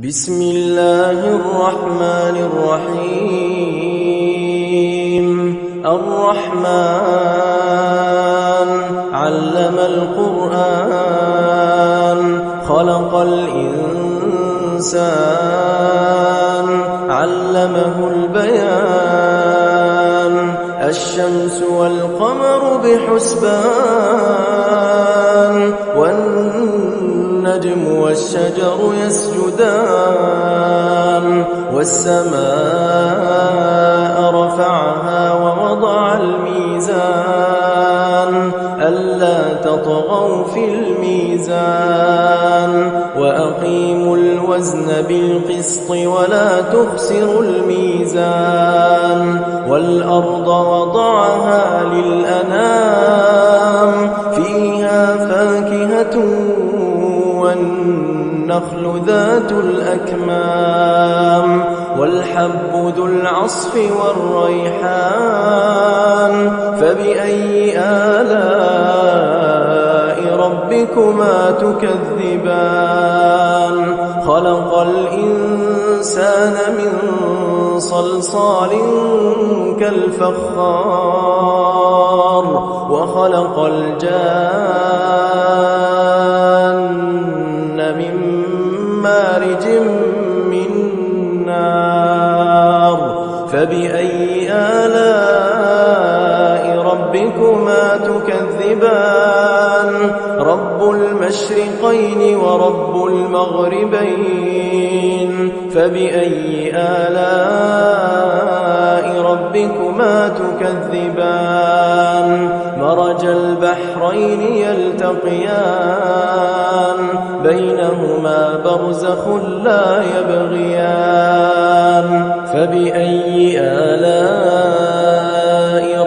بسم الله الرحمن الرحيم الرحمن علم القرآن خلق الإنسان علمه البيان الشمس والقمر بحسبان والنجم والشجر يسجدان والسماء رفعها ووضع الميزان ألا تطغوا في الميزان وأقيموا الوزن بالقسط ولا تخسروا الميزان والأرض وضعها للأنام فيها فاكهة والنخل ذات الأكمام والحب ذو العصف والريحان فبأي آلاء ربكما تكذبان خلق الإنسان من صلصال كالفخار وخلق الجان من مارج من نار فبأي آلاء ربكما تكذبان رب المشرقين ورب المغربين فبأي آلاء ربكما تكذبان مرج البحرين يلتقيان بينهما برزخ لا يبغيان فبأي آلاء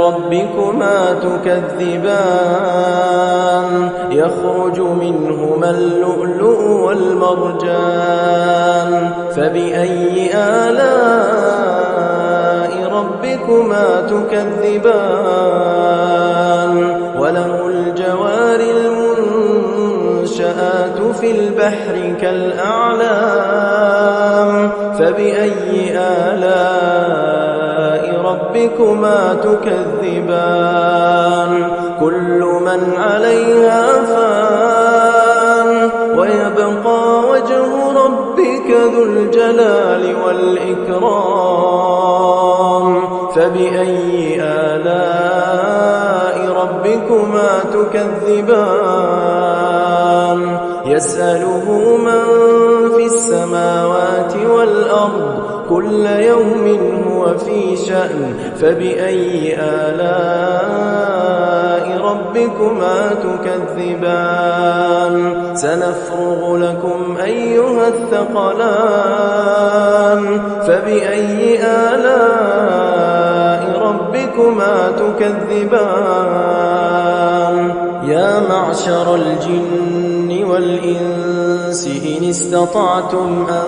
ربكما تكذبان يخرج منهما اللؤلؤ والمرجان فبأي آلاء ربكما تكذبان وله الجوار المنشآت في البحر كالأعلام فبأي آلاء ربكما تكذبان كل من عليها فان ويبقى وجه ربك ذو الجلال والإكرام فبأي آلاء ربكما تكذبان يسأله من في السماوات والأرض كل يوم هو في شأن فبأي آلاء ربكما تكذبان سنفرغ لكم أيها الثقلان فبأي آلاء ربكما تكذبان يا معشر الجن والإنس إن استطعتم أن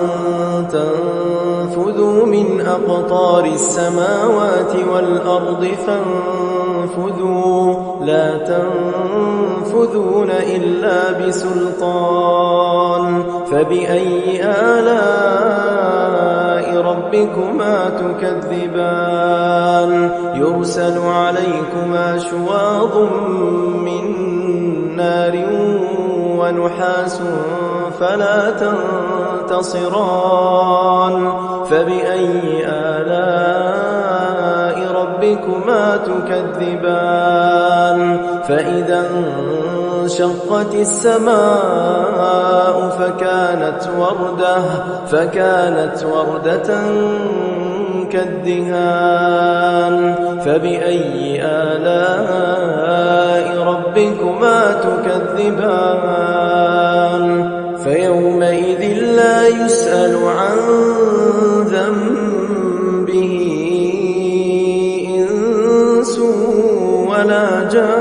تنفذوا من أقطار السماوات والأرض فانفذوا لا تنفذون إلا بسلطان فبأي آلاء ربكما تكذبان يرسل عليكما شواظ من نار ونحاس فلا تنتصران فبأي آلاء ربكما تكذبان فإذا انشقت السماء فكانت وردة كالدهان فبأي آلاء ربكما تكذبان فيومئذ لا يسأل عن ذنبه إنس ولا جان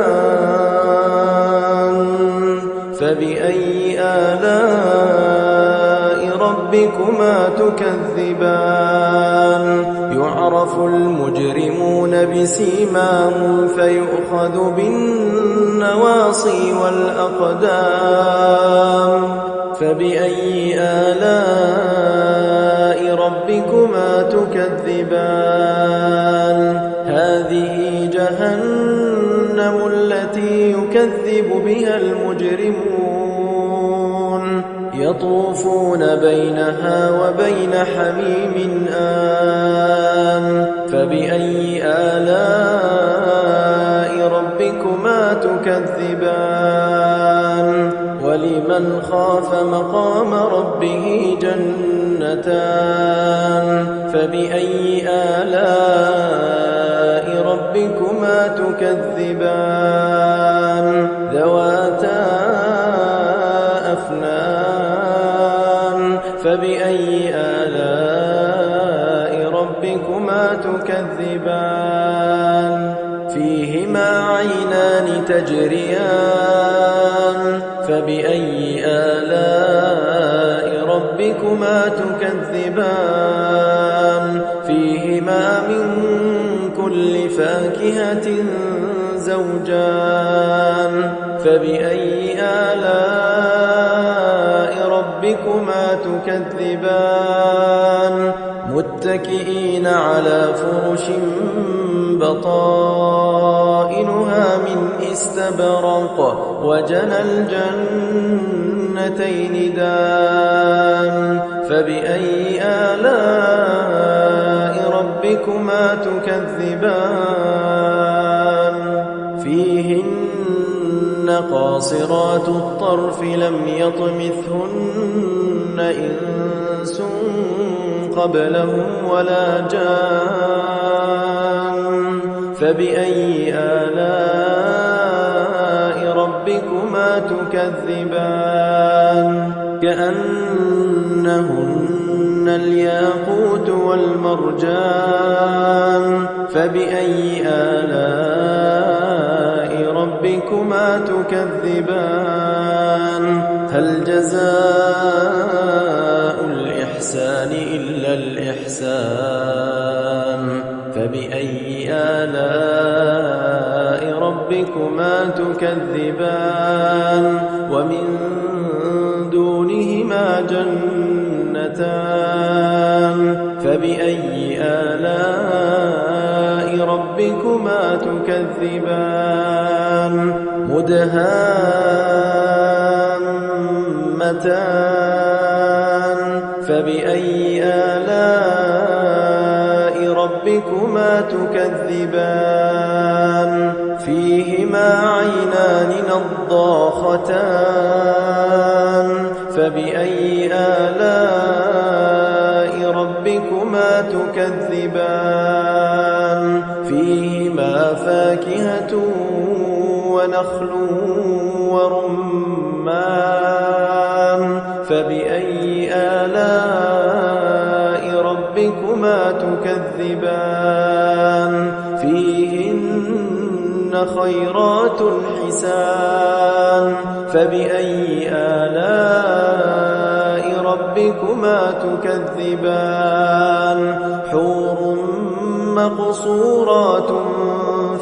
فبأي آلاء ربكما تكذبان يعرف المجرمون بسيماهم فيؤخذ بالنواصي والأقدام. والأقدام. فبأي آلاء ربكما تكذبان يعرف المجرمون بسيماهم فيؤخذ بالنواصي والأقدام. فبأي آلاء ربكما تكذبان يعرف المجرمون بسيماهم فيؤخذ بالنواصي والأقدام. فبأي آلاء ربكما تكذبان ربكما تكذبان هذه جهنم التي يكذب بها المجرمون يطوفون بينها وبين حميم آن فبأي آلاء ربكما تكذبان ولمن خاف مقام ربه جنتان فبأي آلاء ربكما تكذبان ذواتا أفنان فبأي آلاء ربكما تكذبان فيهما عينان تجريان فبأي آلاء ربكما تكذبان فيهما من كل فاكهة زوجان فبأي آلاء ربكما تكذبان متكئين على فرش بطائنها من استبرق وجنى الجنتين دان فبأي آلاء ربكما تكذبان فيهن قاصرات الطرف لم يطمثهن إنس قبلهم ولا جان فبأي آلاء ربكما تكذبان كأنهن الياقوت والمرجان فبأي آلاء ربكما تكذبان هل جزاء الإحسان إلا الإحسان فبأي آلاء ربكما تكذبان ومن دونهما جنتان فبأي آلاء ربكما تكذبان مدهامتان فبأي آلاء ربكما تكذبان فيهما عينان نضاختان فبأي آلاء ربكما تكذبان فيهما فاكهة ونخل ورمان فبأي آلاء ربكما تكذبان فيهن خيرات حسان فبأي آلاء ربكما تكذبان حور مقصورات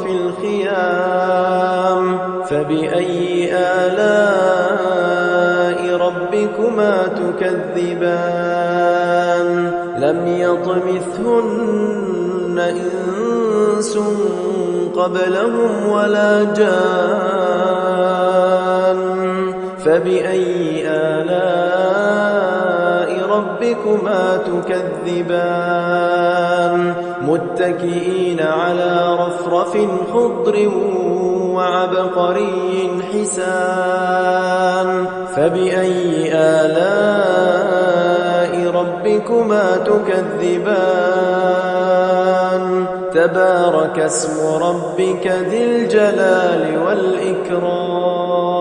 في الخيام فبأي آلاء ربكما تكذبان لم يطمثهن إنس قبلهم ولا جان فبأي آلاء ربكما تكذبان متكئين على رفرف خضر وعبقري حسان فبأي آلاء ربكما تكذبان تبارك اسم ربك ذي الجلال والإكرام